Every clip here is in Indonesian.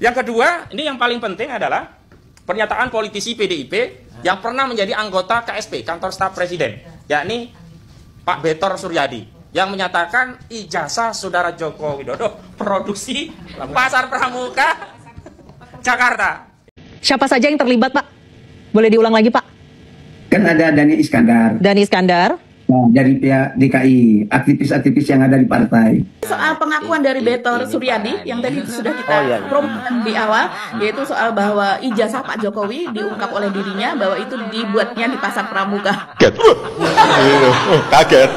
Yang kedua, ini yang paling penting adalah pernyataan politisi PDIP yang pernah menjadi anggota KSP, Kantor Staf Presiden, yakni Pak Betor Suryadi, yang menyatakan ijazah saudara Joko Widodo produksi Pasar Pramuka Jakarta. Siapa saja yang terlibat, Pak? Boleh diulang lagi, Pak? Kan ada Dhani Iskandar. Dhani Iskandar. Dari pihak DKI, aktivis-aktivis yang ada di partai. Soal pengakuan dari Betor Suryadi yang tadi sudah kita promokan di awal, yaitu soal bahwa ijazah Pak Jokowi diungkap oleh dirinya bahwa itu dibuatnya di Pasar Pramuka. Kaget.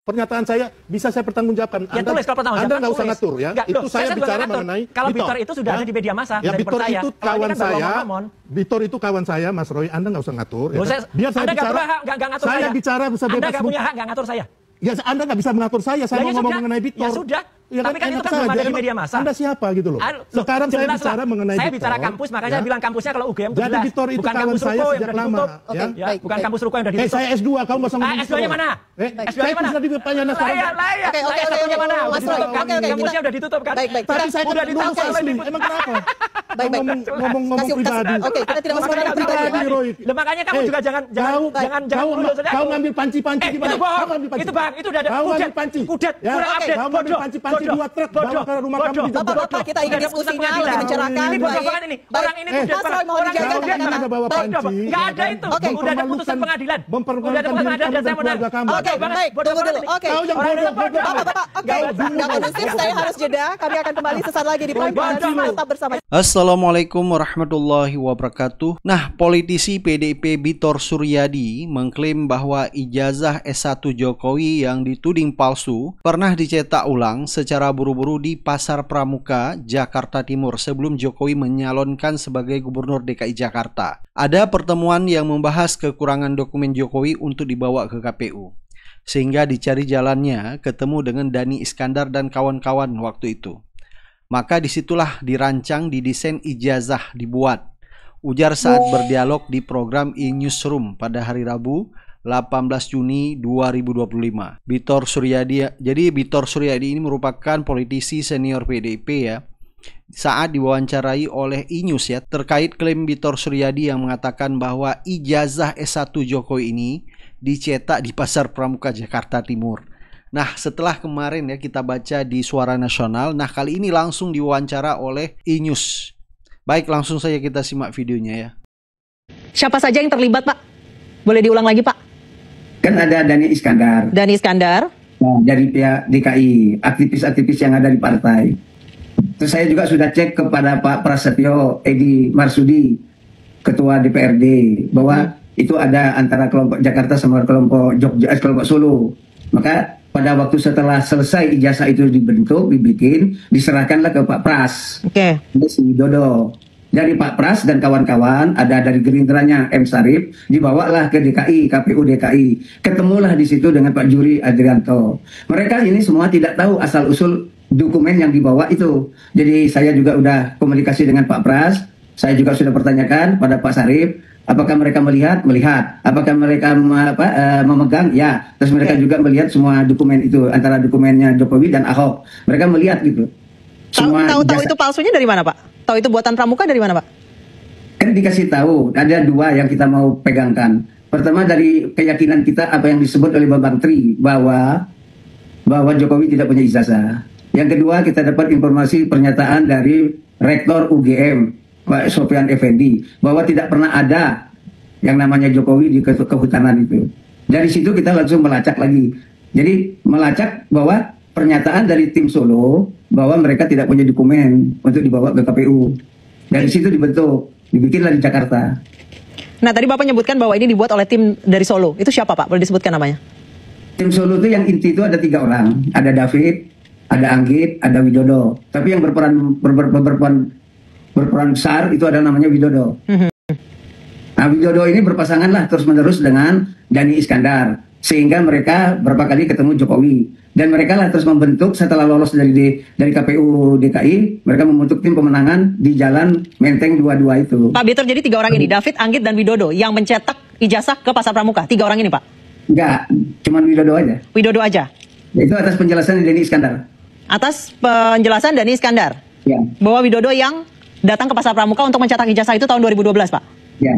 Pernyataan saya bisa saya pertanggungjawabkan. Ya, tulis kalau pertanggungjawab. Anda nggak usah ngatur ya. Enggak, itu saya bicara mengenai kalau Bitor itu sudah ada di media massa. Ya, Bitor itu kawan saya. Bitor itu kawan saya, Mas Roy. Anda nggak usah ngatur. Ya, kan? Biar saya Anda bicara. Nggak ngatur saya bicara bisa bebas. Anda nggak punya hak nggak ngatur saya. Ya, Anda nggak bisa mengatur saya. Saya mau ngomong mengenai Bitor. Ya sudah. Ya, tapi kan itu kan belum ada di media massa. Anda siapa gitu loh? Sekarang saya bicara mengenai Saya Bitor. bicara kampus, makanya saya bilang kampusnya kalau UGM itu jadi jelas. Bitor itu bukan kawan kampus saya Ruko yang sejak sudah lama. ditutup. Ya, bukan kampus Ruko yang sudah ditutup. Saya S2, kamu nggak usah ngomong S2-nya mana? S2-nya mana? Sudah diperpanjang sekarang. Saya S1-nya mana? Mas Roy, kampusnya udah ditutup kan? Baik. Tadi saya udah ditutup asli. Emang kenapa? Baik. Ngomong pribadi. Oke, kita tidak masuk ke pribadi, Roy. Makanya kamu juga jangan kau ngambil panci-panci di mana? Kau ngambil panci. Itu Bang, itu udah ada kudet, kurang update. Kau ngambil panci-panci 2 truk bawa ke rumah kamu di Jogja. Bapak, kita ingin diskusinya lebih mencerahkan. Ini bodoh-bodohan ini. Orang ini kudet. Mas Roy, mohon dijaga kata-kata. Anda bawa panci. Enggak ada itu. Udah ada putusan pengadilan. Udah ada putusan pengadilan dan saya menang. Oke, baik. Tunggu dulu. Oke. Kau yang bodoh. Bapak, oke. Nggak kondusif, saya harus jeda. Kami akan kembali sesaat lagi di Prime News. Tetap bersama. Assalamualaikum warahmatullahi wabarakatuh. Nah, politisi PDIP Bitor Suryadi mengklaim bahwa ijazah S1 Jokowi yang dituding palsu pernah dicetak ulang secara buru-buru di Pasar Pramuka, Jakarta Timur sebelum Jokowi menyalonkan sebagai Gubernur DKI Jakarta. Ada pertemuan yang membahas kekurangan dokumen Jokowi untuk dibawa ke KPU. Sehingga dicari jalannya ketemu dengan Dhani Iskandar dan kawan-kawan waktu itu. Maka disitulah dirancang, didesain ijazah dibuat. Ujar saat berdialog di program e-Newsroom pada hari Rabu 18 Juni 2025. Bitor Suryadi, jadi Bitor Suryadi ini merupakan politisi senior PDIP ya. Saat diwawancarai oleh e-News ya terkait klaim Bitor Suryadi yang mengatakan bahwa ijazah S1 Jokowi ini dicetak di Pasar Pramuka Jakarta Timur. Nah, setelah kemarin ya kita baca di Suara Nasional, nah kali ini langsung diwawancara oleh e-News. Baik, langsung saja kita simak videonya ya. Siapa saja yang terlibat, Pak? Boleh diulang lagi, Pak? Kan ada Dhani Iskandar. Dhani Iskandar. Dari pihak DKI, aktivis-aktivis yang ada di partai. Terus saya juga sudah cek kepada Pak Prasetyo Edi Marsudi, Ketua DPRD, bahwa itu ada antara kelompok Jakarta sama kelompok Jogja, kelompok Solo. Maka pada waktu setelah selesai ijazah itu dibikin, diserahkanlah ke Pak Pras. Oke. Si Widodo. Dari Pak Pras dan kawan-kawan, ada dari Gerindranya M. Sarif, dibawalah ke DKI, KPU DKI. Ketemulah di situ dengan Pak Juri Adrianto. Mereka ini semua tidak tahu asal-usul dokumen yang dibawa itu. Jadi saya juga udah komunikasi dengan Pak Pras. Saya juga sudah pertanyakan pada Pak Sarif, apakah mereka melihat? Melihat. Apakah mereka memegang? Ya. Terus mereka juga melihat semua dokumen itu, antara dokumennya Jokowi dan Ahok. Mereka melihat gitu. Tahu itu palsunya dari mana, Pak? Tahu itu buatan Pramuka dari mana, Pak? Kan dikasih tahu, ada 2 yang kita mau pegangkan. Pertama dari keyakinan kita apa yang disebut oleh Bambang Tri bahwa Jokowi tidak punya ijazah. Yang kedua kita dapat informasi pernyataan dari Rektor UGM Pak Sofyan Effendi bahwa tidak pernah ada yang namanya Jokowi di kehutanan itu. Dari situ kita langsung melacak lagi. Jadi melacak bahwa pernyataan dari tim Solo bahwa mereka tidak punya dokumen untuk dibawa ke KPU. Dari situ dibikinlah di Jakarta. Nah, tadi Bapak menyebutkan bahwa ini dibuat oleh tim dari Solo. Itu siapa, Pak? Boleh disebutkan namanya? Tim Solo itu yang inti itu ada 3 orang. Ada David, ada Anggit, ada Widodo. Tapi yang berperan besar itu ada namanya Widodo. Nah, Widodo ini berpasangan lah terus-menerus dengan Dhani Iskandar. Sehingga mereka berapa kali ketemu Jokowi. Dan mereka lah terus membentuk setelah lolos dari KPU DKI, mereka membentuk tim pemenangan di Jalan Menteng 22 itu. Pak Bitor, jadi 3 orang ini, David, Anggit, dan Widodo, yang mencetak ijazah ke Pasar Pramuka. 3 orang ini, Pak? Enggak, cuma Widodo aja. Widodo aja? Itu atas penjelasan Dhani Iskandar. Atas penjelasan Dhani Iskandar? Ya, Bahwa Widodo yang datang ke Pasar Pramuka untuk mencetak ijazah itu tahun 2012, Pak? ya.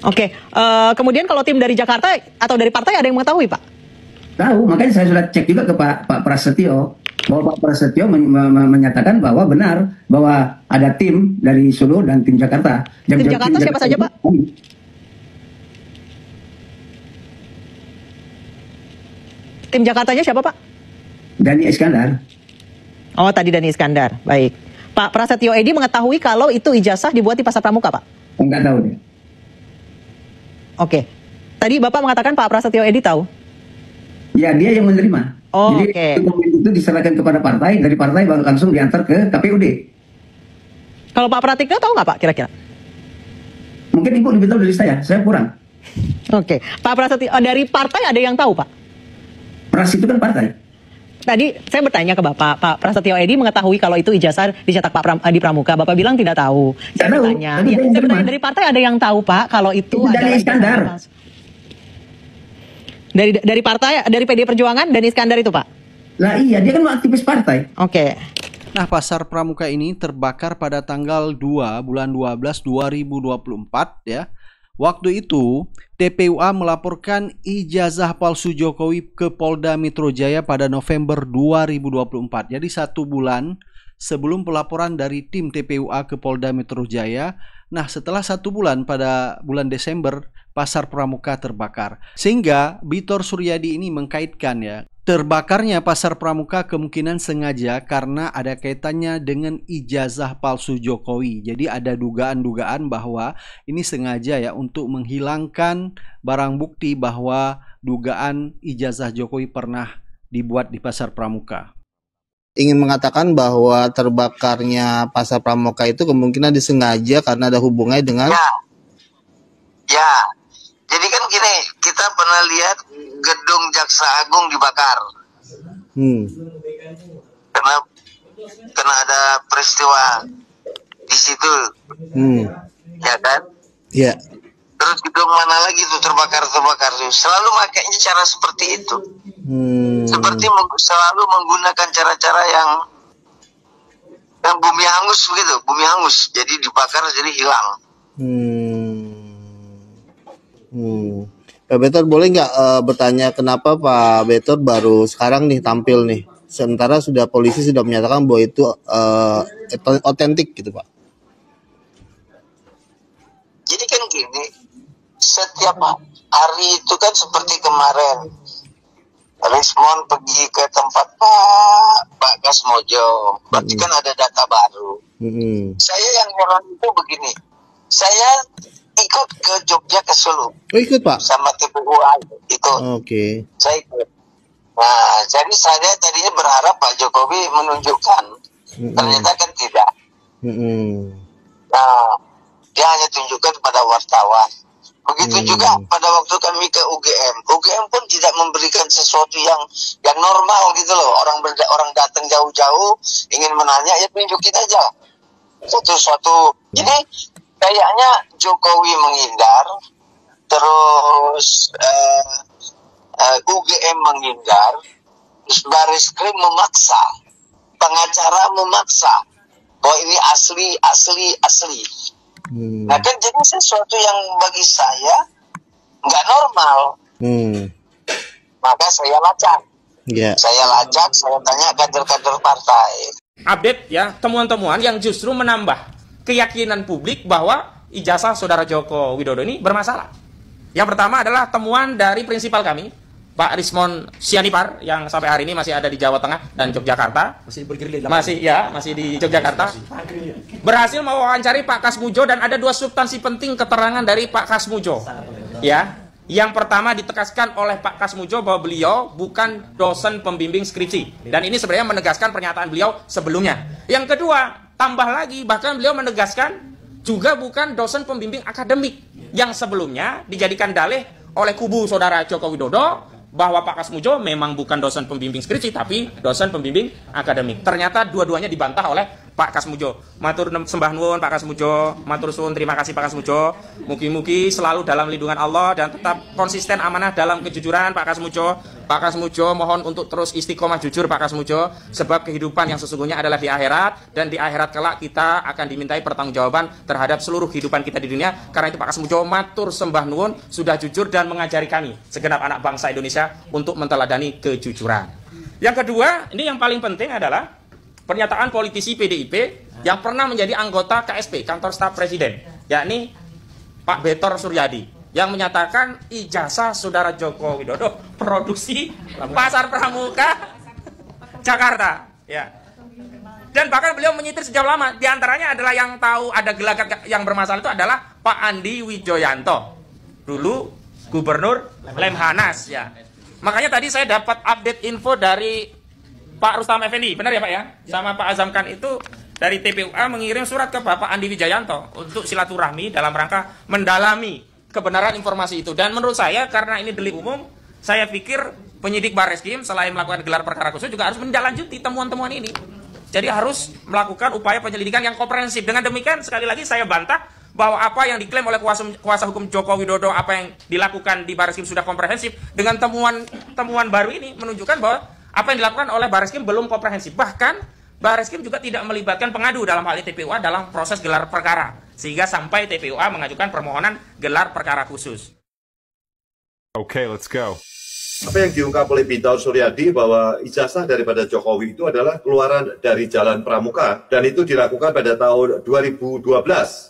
Oke, kemudian kalau tim dari Jakarta atau dari partai ada yang mengetahui, Pak? Tahu, makanya saya sudah cek juga ke Pak Prasetyo, bahwa Pak Prasetyo menyatakan bahwa benar bahwa ada tim dari Solo dan tim Jakarta. Tim Jakarta siapa saja, Pak? Tim Jakartanya siapa, Pak? Dani Iskandar. Oh, tadi Dani Iskandar. Baik. Pak Prasetyo Edy mengetahui kalau itu ijazah dibuat di Pasar Pramuka, Pak? Enggak tahu dia. Oke. Tadi Bapak mengatakan Pak Prasetyo Edy tahu? Ya, dia yang menerima. Oh, Jadi oke. dokumen itu diserahkan kepada partai, dari partai baru langsung diantar ke KPUD. Kalau Pak Pratikno tahu nggak, Pak, kira-kira? Mungkin Ibu lebih tahu dari saya kurang. Oke. Pak Prasetyo, dari partai ada yang tahu, Pak? Pras itu kan partai. Tadi saya bertanya ke Bapak, Pak Prasetyo Edy mengetahui kalau itu ijazah dicetak di Pramuka. Bapak bilang tidak tahu. Saya Tidak tahu, bertanya, tapi ya, saya saya bertanya terima. dari partai ada yang tahu, Pak, kalau itu Itu Dani adalah Iskandar. ijazah. Dari partai, dari PD Perjuangan, Dani Iskandar itu, Pak? Lah iya, dia kan aktivis partai. Oke. Nah, Pasar Pramuka ini terbakar pada tanggal 2 bulan 12 2024 ya. Waktu itu, TPUA melaporkan ijazah palsu Jokowi ke Polda Metro Jaya pada November 2024. Jadi 1 bulan sebelum pelaporan dari tim TPUA ke Polda Metro Jaya. Nah, setelah 1 bulan pada bulan Desember, Pasar Pramuka terbakar. Sehingga Bitor Suryadi ini mengkaitkan ya, terbakarnya Pasar Pramuka kemungkinan sengaja karena ada kaitannya dengan ijazah palsu Jokowi. Jadi ada dugaan-dugaan bahwa ini sengaja ya untuk menghilangkan barang bukti bahwa dugaan ijazah Jokowi pernah dibuat di Pasar Pramuka. Ingin mengatakan bahwa terbakarnya Pasar Pramuka itu kemungkinan disengaja karena ada hubungannya dengan... Ya, jadi kan gini, kita pernah lihat gedung Jaksa Agung dibakar. Karena ada peristiwa di situ, ya kan? Ya. Terus gedung mana lagi tuh terbakar tuh. Selalu makanya cara seperti itu. Seperti selalu menggunakan cara-cara yang bumi hangus begitu, bumi hangus. Jadi dibakar jadi hilang. Pak Betor boleh nggak bertanya kenapa Pak Betor baru sekarang nih tampil nih, sementara sudah polisi sudah menyatakan bahwa itu otentik gitu Pak? Jadi kan gini, setiap hari itu kan seperti kemarin, Rismon pergi ke tempat Pak Kasmojo, berarti kan ada data baru. Saya yang heran itu begini, saya ikut ke Jogja ke Solo. Oh ikut Pak? Sama TPUA ikut. Oke. Saya ikut. Nah, jadi saya tadinya berharap Pak Jokowi menunjukkan, ternyata kan tidak. Nah, dia hanya tunjukkan pada wartawan. Begitu juga pada waktu kami ke UGM. UGM pun tidak memberikan sesuatu yang normal gitu loh. Orang datang jauh-jauh ingin menanya, ya tunjukin aja satu-satu. Jadi kayaknya Jokowi menghindar, terus UGM menghindar, terus Baris-Krim memaksa, pengacara memaksa bahwa ini asli. Nah kan jadi sesuatu yang bagi saya nggak normal. Maka saya lacak. Saya tanya kader-kader partai. Update ya, temuan-temuan yang justru menambah keyakinan publik bahwa ijazah saudara Joko Widodo ini bermasalah. Yang pertama adalah temuan dari prinsipal kami, Pak Rismon Sianipar, yang sampai hari ini masih ada di Jawa Tengah dan Yogyakarta. Masih di Yogyakarta. Berhasil mewawancari Pak Kasmujo dan ada 2 substansi penting keterangan dari Pak Kasmujo. Ya, yang pertama ditegaskan oleh Pak Kasmujo bahwa beliau bukan dosen pembimbing skripsi, dan ini sebenarnya menegaskan pernyataan beliau sebelumnya. Yang kedua, tambah lagi, bahkan beliau menegaskan juga bukan dosen pembimbing akademik yang sebelumnya dijadikan dalih oleh kubu saudara Joko Widodo bahwa Pak Kasmujo memang bukan dosen pembimbing skripsi tapi dosen pembimbing akademik. Ternyata dua-duanya dibantah oleh Pak Kasmujo. Matur sembah nuwun Pak Kasmujo, matur suwun terima kasih Pak Kasmujo. Mugi-mugi selalu dalam lindungan Allah dan tetap konsisten amanah dalam kejujuran Pak Kasmujo. Pak Kasmujo mohon untuk terus istiqomah jujur Pak Kasmujo, sebab kehidupan yang sesungguhnya adalah di akhirat, dan di akhirat kelak kita akan dimintai pertanggungjawaban terhadap seluruh kehidupan kita di dunia. Karena itu Pak Kasmujo matur sembah nuwun sudah jujur dan mengajari kami segenap anak bangsa Indonesia untuk menteladani kejujuran. Yang kedua, ini yang paling penting adalah pernyataan politisi PDIP yang pernah menjadi anggota KSP, Kantor Staf Presiden, yakni Pak Betor Suryadi, yang menyatakan ijazah saudara Joko Widodo produksi Pasar Pramuka Jakarta, ya. Dan bahkan beliau menyitir sejauh lama. Di antaranya adalah yang tahu ada gelagat yang bermasalah itu adalah Pak Andi Wijoyanto, dulu Gubernur Lemhanas, ya. Makanya tadi saya dapat update info dari Pak Rustam Effendi, benar ya Pak ya? Sama Pak Azamkan itu dari TPUA mengirim surat ke Bapak Andi Wijoyanto untuk silaturahmi dalam rangka mendalami kebenaran informasi itu. Dan menurut saya karena ini delik umum, saya pikir penyidik Barreskrim selain melakukan gelar perkara khusus juga harus menindaklanjuti temuan-temuan ini. Jadi harus melakukan upaya penyelidikan yang komprehensif. Dengan demikian sekali lagi saya bantah bahwa apa yang diklaim oleh kuasa hukum Joko Widodo, apa yang dilakukan di Barreskrim sudah komprehensif. Dengan temuan baru ini menunjukkan bahwa apa yang dilakukan oleh Barreskrim belum komprehensif. Bahkan Barreskrim juga tidak melibatkan pengadu dalam hal ini TPUA dalam proses gelar perkara, sehingga sampai TPUA mengajukan permohonan gelar perkara khusus. Okay, let's go. Apa yang diungkap oleh Betor Suryadi bahwa ijazah daripada Jokowi itu adalah keluaran dari Jalan Pramuka, dan itu dilakukan pada tahun 2012.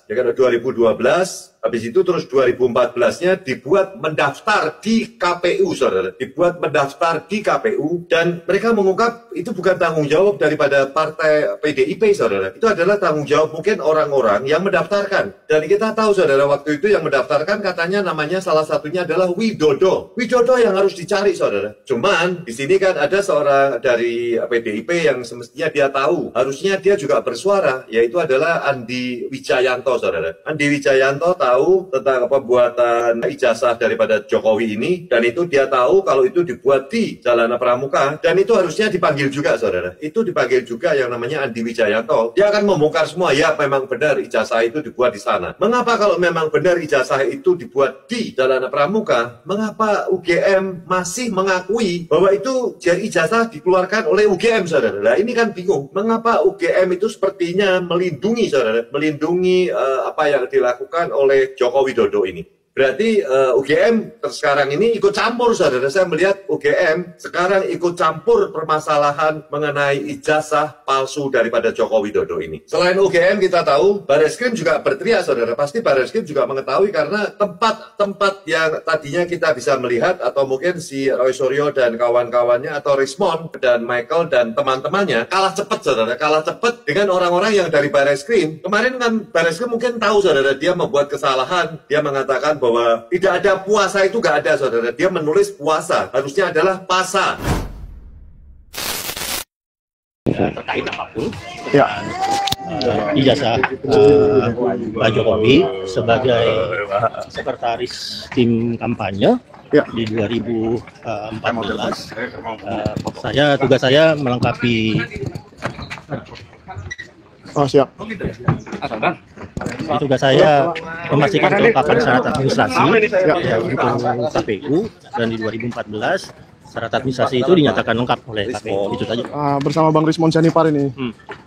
Ya kan, 2012. Habis itu terus 2014-nya dibuat mendaftar di KPU, saudara. Dibuat mendaftar di KPU, dan mereka mengungkap itu bukan tanggung jawab daripada partai PDIP, saudara. Itu adalah tanggung jawab mungkin orang-orang yang mendaftarkan. Dan kita tahu, saudara, waktu itu yang mendaftarkan katanya namanya salah satunya adalah Widodo. Widodo yang harus dicari, saudara. Cuman di sini kan ada seorang dari PDIP yang semestinya dia tahu. Harusnya dia juga bersuara, yaitu adalah Andi Wijayanto, saudara. Andi Wijayanto tahu tentang pembuatan ijazah daripada Jokowi ini, dan itu dia tahu kalau itu dibuat di Jalan Pramuka, dan itu harusnya dipanggil juga, saudara. Itu dipanggil juga yang namanya Andi Wijayanto. Dia akan membongkar semua, ya memang benar ijazah itu dibuat di sana. Mengapa kalau memang benar ijazah itu dibuat di Jalan Pramuka, mengapa UGM masih mengakui bahwa itu ijazah dikeluarkan oleh UGM, saudara? Nah, ini kan bingung. Mengapa UGM itu sepertinya melindungi, saudara, melindungi apa yang dilakukan oleh Joko Widodo ini. Berarti UGM sekarang ini ikut campur, saudara. Saya melihat UGM sekarang ikut campur permasalahan mengenai ijazah palsu daripada Joko Widodo ini. Selain UGM, kita tahu Barreskrim juga berteriak, saudara. Pasti Barreskrim juga mengetahui karena tempat-tempat yang tadinya kita bisa melihat, atau mungkin si Roy Suryo dan kawan-kawannya, atau Rismond dan Michael dan teman-temannya kalah cepat, saudara. Kalah cepat dengan orang-orang yang dari Barreskrim. Kemarin kan Barreskrim mungkin tahu, saudara, dia membuat kesalahan. Dia mengatakan bahwa tidak ada puasa, itu nggak ada, saudara. Dia menulis puasa, harusnya adalah pasa. Terkait apapun ijazah Pak Jokowi sebagai sekretaris tim kampanye di 2014, tugas saya melengkapi. Oh, siap. Tugas saya memastikan kelengkapan syarat administrasi untuk KPU, dan di 2014 syarat administrasi itu dinyatakan lengkap oleh KPU. Itu saja. Bersama Bang Rismond Sianipar ini.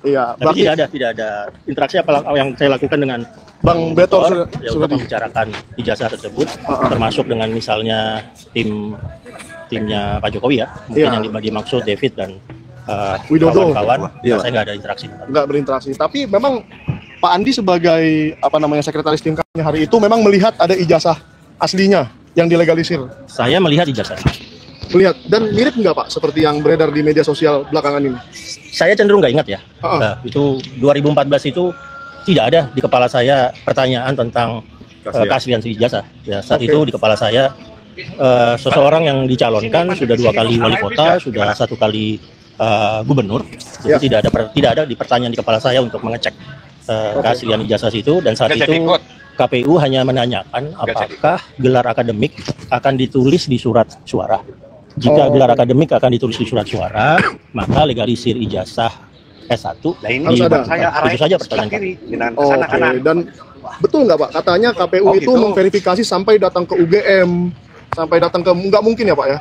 Iya. Tapi tidak ada interaksi apa yang saya lakukan dengan Bang Betor untuk membicarakan ijazah tersebut, termasuk dengan misalnya timnya Pak Jokowi, ya. Mungkin yang dimaksud David dan Widodo, kawan-kawan, saya nggak ada interaksi. Nggak berinteraksi. Tapi memang Pak Andi sebagai sekretaris tim kampanye hari itu memang melihat ada ijazah aslinya yang dilegalisir. Saya melihat ijazah. Melihat, dan mirip nggak Pak seperti yang beredar di media sosial belakangan ini? Saya cenderung nggak ingat ya. Itu 2014 itu tidak ada di kepala saya pertanyaan tentang keaslian ijazah. Ya, saat itu di kepala saya seseorang yang dicalonkan sudah 2 kali wali kota, sudah 1 kali gubernur. Jadi tidak ada di pertanyaan di kepala saya untuk mengecek keaslian ijazah itu. Dan saat itu KPU hanya menanyakan apakah gelar akademik akan ditulis di surat suara. Jika gelar akademik akan ditulis di surat suara, maka legalisir ijazah S1 harus ada. Itu saja pertanyaan. Dan betul nggak Pak, katanya KPU itu memverifikasi sampai datang ke UGM, sampai datang ke nggak mungkin ya Pak ya?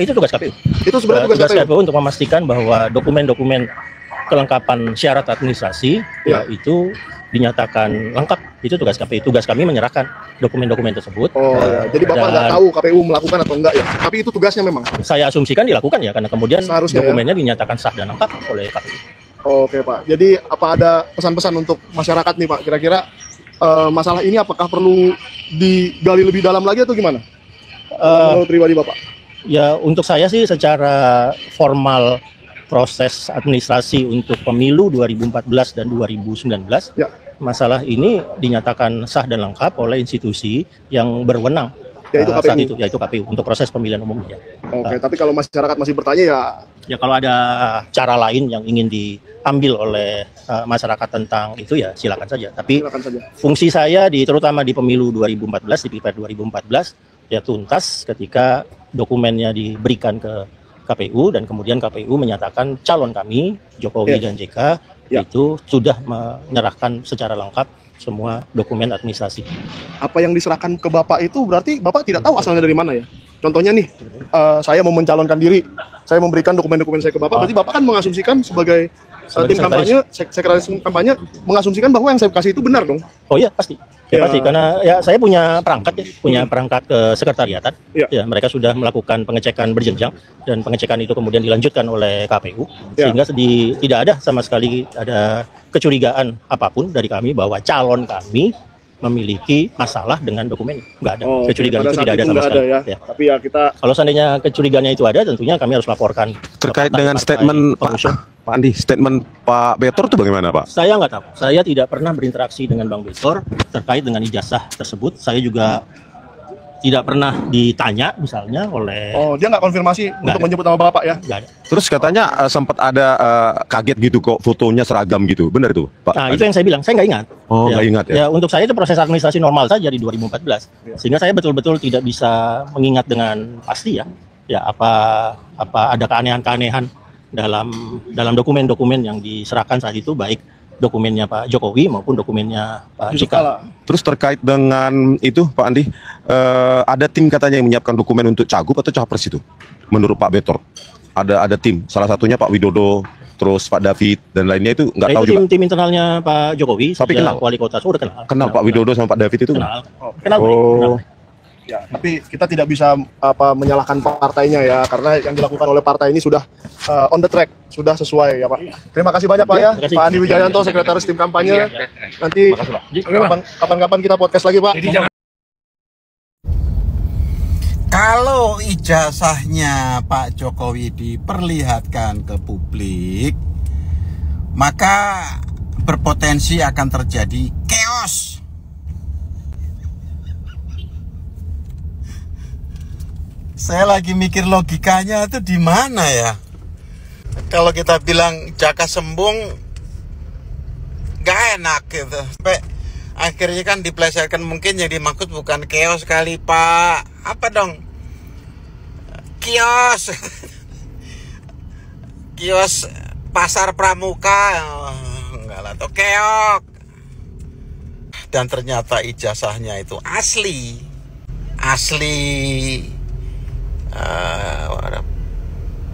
Itu tugas KPU. Itu sebenarnya tugas KPU untuk memastikan bahwa dokumen-dokumen kelengkapan syarat administrasi itu dinyatakan lengkap. Itu tugas KPU. Tugas kami menyerahkan dokumen-dokumen tersebut. Ya. Jadi Bapak nggak tahu KPU melakukan atau enggak ya? Tapi itu tugasnya memang. Saya asumsikan dilakukan ya, karena kemudian dokumennya dinyatakan sah dan lengkap oleh KPU. Oke Pak. Jadi apa ada pesan-pesan untuk masyarakat nih Pak? Kira-kira masalah ini apakah perlu digali lebih dalam lagi atau gimana? Menurut pribadi Bapak? Ya untuk saya sih secara formal proses administrasi untuk pemilu 2014 dan 2019 masalah ini dinyatakan sah dan lengkap oleh institusi yang berwenang saat itu, yaitu KPU untuk proses pemilihan umumnya. Oke, tapi kalau masyarakat masih bertanya ya kalau ada cara lain yang ingin diambil oleh masyarakat tentang itu ya silakan saja. Tapi fungsi saya terutama di pemilu 2014, di Pilpres 2014 ya tuntas ketika dokumennya diberikan ke KPU dan kemudian KPU menyatakan calon kami Jokowi dan JK itu sudah menyerahkan secara lengkap semua dokumen administrasi. Apa yang diserahkan ke Bapak itu berarti Bapak tidak tahu asalnya dari mana ya? Contohnya nih, saya mau mencalonkan diri, saya memberikan dokumen-dokumen saya ke Bapak, berarti Bapak kan mengasumsikan sebagai tim kampanye, sekretaris kampanye, mengasumsikan bahwa yang saya kasih itu benar dong? Oh iya, pasti. Ya, pasti, karena ya saya punya perangkat ke sekretariatan. Ya, mereka sudah melakukan pengecekan berjenjang dan pengecekan itu kemudian dilanjutkan oleh KPU sehingga tidak ada sama sekali ada kecurigaan apapun dari kami bahwa calon kami memiliki masalah dengan dokumen. Nggak ada. Kecurigaan itu tidak ada sama sekali. Ya. Tapi ya kita kalau seandainya kecurigaannya itu ada, tentunya kami harus laporkan. Terkait dengan statement Pak Andi, statement Pak Betor itu bagaimana Pak? Saya nggak tahu. Saya tidak pernah berinteraksi dengan Bang Betor terkait dengan ijazah tersebut. Saya juga tidak pernah ditanya misalnya oleh... dia nggak konfirmasi untuk menyebut nama Bapak ya? Nggak ada. Terus katanya sempat ada kaget gitu kok fotonya seragam gitu, benar itu Pak? Nah itu yang saya bilang, saya nggak ingat. Nggak ingat ya? Ya untuk saya itu proses administrasi normal saja di 2014. Sehingga saya betul-betul tidak bisa mengingat dengan pasti ya. Ya apa ada keanehan-keanehan dalam dokumen-dokumen yang diserahkan saat itu, baik dokumennya Pak Jokowi maupun dokumennya Pak JK. Terus terkait dengan itu Pak Andi, ada tim katanya yang menyiapkan dokumen untuk Cagup atau Capres itu? Menurut Pak Betor, ada tim, salah satunya Pak Widodo, terus Pak David dan lainnya itu nggak tahu juga. Tim internalnya Pak Jokowi, tapi kenal wali kota sudah kenal. Pak Widodo sama Pak David itu kenal. Ya, tapi kita tidak bisa menyalahkan partainya ya, karena yang dilakukan oleh partai ini sudah on the track, sudah sesuai ya Pak. Terima kasih banyak Pak ya, Pak Andi Wijayanto, sekretaris tim kampanye. Nanti kapan-kapan kita podcast lagi Pak. Kalau ijazahnya Pak Jokowi diperlihatkan ke publik, maka berpotensi akan terjadi chaos. Saya lagi mikir logikanya itu di mana ya? Kalau kita bilang Jaka Sembung, gak enak gitu. Sampai akhirnya kan dipelesetkan, mungkin yang dimaksud bukan chaos kali Pak. Apa dong? Kios. Kios pasar pramuka. Enggak lah, itu keok. Dan ternyata ijazahnya itu asli.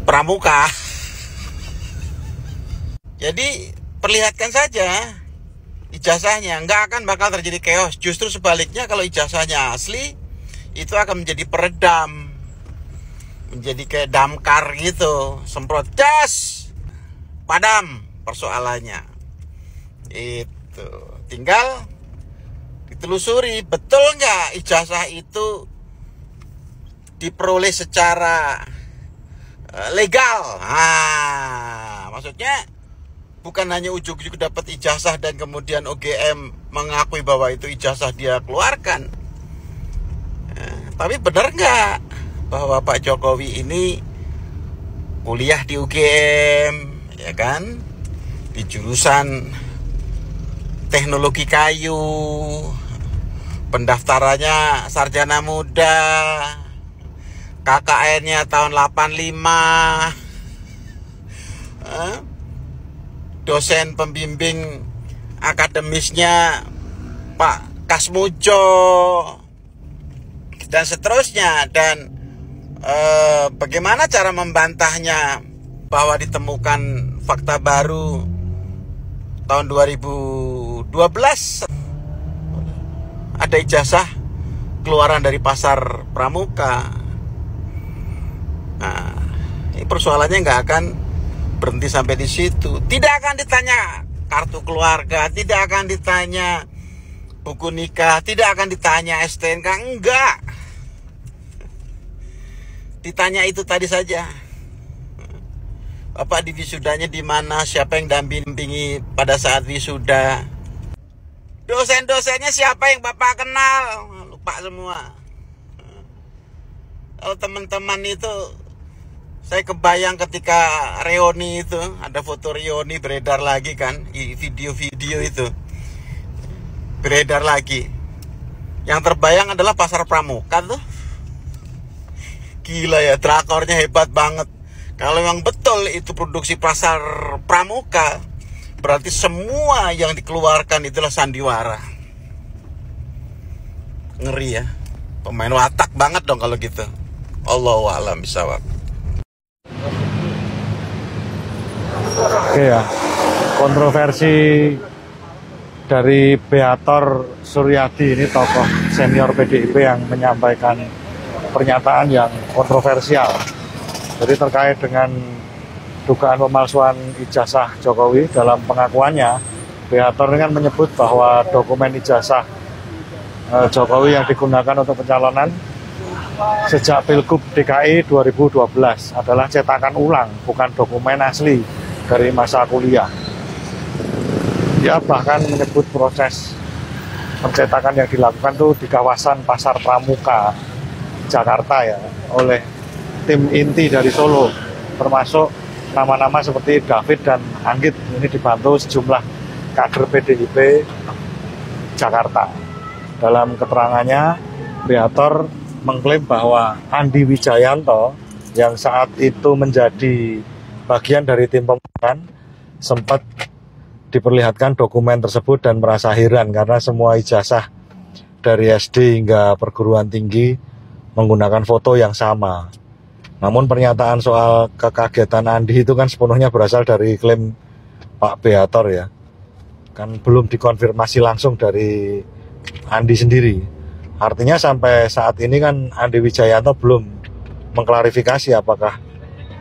Pramuka. Jadi perlihatkan saja ijazahnya, nggak akan bakal terjadi chaos. Justru sebaliknya, kalau ijazahnya asli itu akan menjadi peredam, menjadi kayak damkar gitu, semprot das, padam persoalannya. Itu tinggal ditelusuri betul nggak ijazah itu diperoleh secara legal. Maksudnya bukan hanya ujuk-ujuk dapat ijazah dan kemudian OGM mengakui bahwa itu ijazah dia keluarkan. Tapi benar nggak bahwa Pak Jokowi ini kuliah di UGM, ya kan? Di jurusan teknologi kayu, pendaftarannya sarjana muda, KKN-nya tahun 85, dosen pembimbing akademisnya Pak Kasmujo, dan seterusnya. Dan Bagaimana cara membantahnya bahwa ditemukan fakta baru tahun 2012 ada ijazah keluaran dari pasar pramuka. Nah, ini persoalannya nggak akan berhenti sampai di situ. Tidak akan ditanya kartu keluarga, tidak akan ditanya buku nikah, tidak akan ditanya STNK, enggak. Ditanya itu tadi saja. Bapak di wisudanya di mana? Siapa yang dampingi pada saat wisuda? Dosen-dosennya siapa yang Bapak kenal? Lupa semua. Kalau teman-teman itu, saya kebayang ketika reuni itu, ada foto reuni beredar lagi kan, video-video itu beredar lagi. Yang terbayang adalah pasar pramuka tuh. Gila ya, drakornya hebat banget. Kalau memang betul itu produksi pasar pramuka, berarti semua yang dikeluarkan itulah sandiwara. Ngeri ya. Pemain watak banget dong kalau gitu. Allahu a'lam bishawab. Oke ya, kontroversi dari Beator Suryadi, ini tokoh senior PDIP yang menyampaikan pernyataan yang kontroversial. Jadi terkait dengan dugaan pemalsuan ijazah Jokowi, dalam pengakuannya Beator ini kan menyebut bahwa dokumen ijazah Jokowi yang digunakan untuk pencalonan sejak Pilgub DKI 2012 adalah cetakan ulang, bukan dokumen asli dari masa kuliah. Dia bahkan menyebut proses pencetakan yang dilakukan itu di kawasan Pasar Pramuka, Jakarta ya, oleh tim inti dari Solo, termasuk nama-nama seperti David dan Anggit. Ini dibantu sejumlah kader PDIP Jakarta. Dalam keterangannya, Beator mengklaim bahwa Andi Wijayanto yang saat itu menjadi bagian dari tim pemenangan sempat diperlihatkan dokumen tersebut dan merasa heran karena semua ijazah dari SD hingga perguruan tinggi menggunakan foto yang sama. Namun pernyataan soal kekagetan Andi itu kan sepenuhnya berasal dari klaim Pak Beator ya. Kan belum dikonfirmasi langsung dari Andi sendiri. Artinya sampai saat ini kan Andi Wijayanto belum mengklarifikasi apakah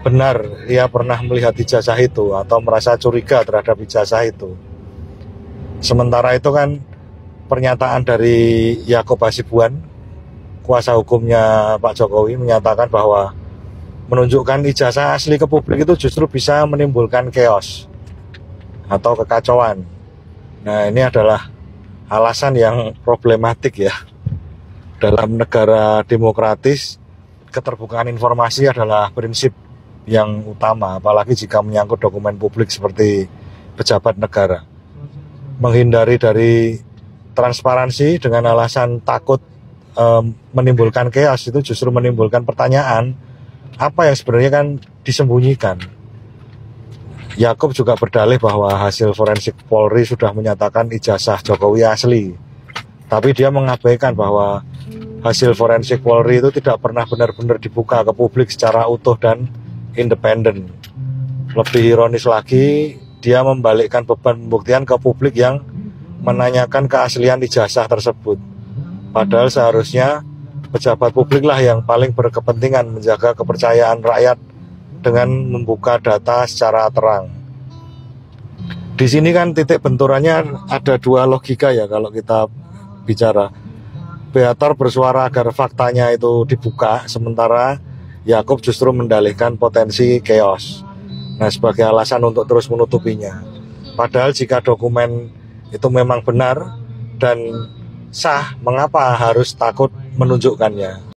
benar ia pernah melihat ijazah itu atau merasa curiga terhadap ijazah itu. Sementara itu kan pernyataan dari Yaakob Hasibuan, kuasa hukumnya Pak Jokowi, menyatakan bahwa menunjukkan ijazah asli ke publik itu justru bisa menimbulkan chaos atau kekacauan. Nah, ini adalah alasan yang problematik ya. Dalam negara demokratis, keterbukaan informasi adalah prinsip yang utama, apalagi jika menyangkut dokumen publik seperti pejabat negara. Menghindari dari transparansi dengan alasan takut menimbulkan chaos itu justru menimbulkan pertanyaan, apa yang sebenarnya kan disembunyikan. Yaakob juga berdalih bahwa hasil forensik Polri sudah menyatakan ijazah Jokowi asli. Tapi dia mengabaikan bahwa hasil forensik Polri itu tidak pernah benar-benar dibuka ke publik secara utuh dan independen. Lebih ironis lagi, dia membalikkan beban pembuktian ke publik yang menanyakan keaslian ijazah tersebut. Padahal seharusnya pejabat publik lah yang paling berkepentingan menjaga kepercayaan rakyat dengan membuka data secara terang. Di sini kan titik benturannya ada dua logika ya kalau kita bicara. Beator bersuara agar faktanya itu dibuka, sementara Yaakob justru mendalihkan potensi chaos. Nah, sebagai alasan untuk terus menutupinya. Padahal jika dokumen itu memang benar dan sah, mengapa harus takut menunjukkannya?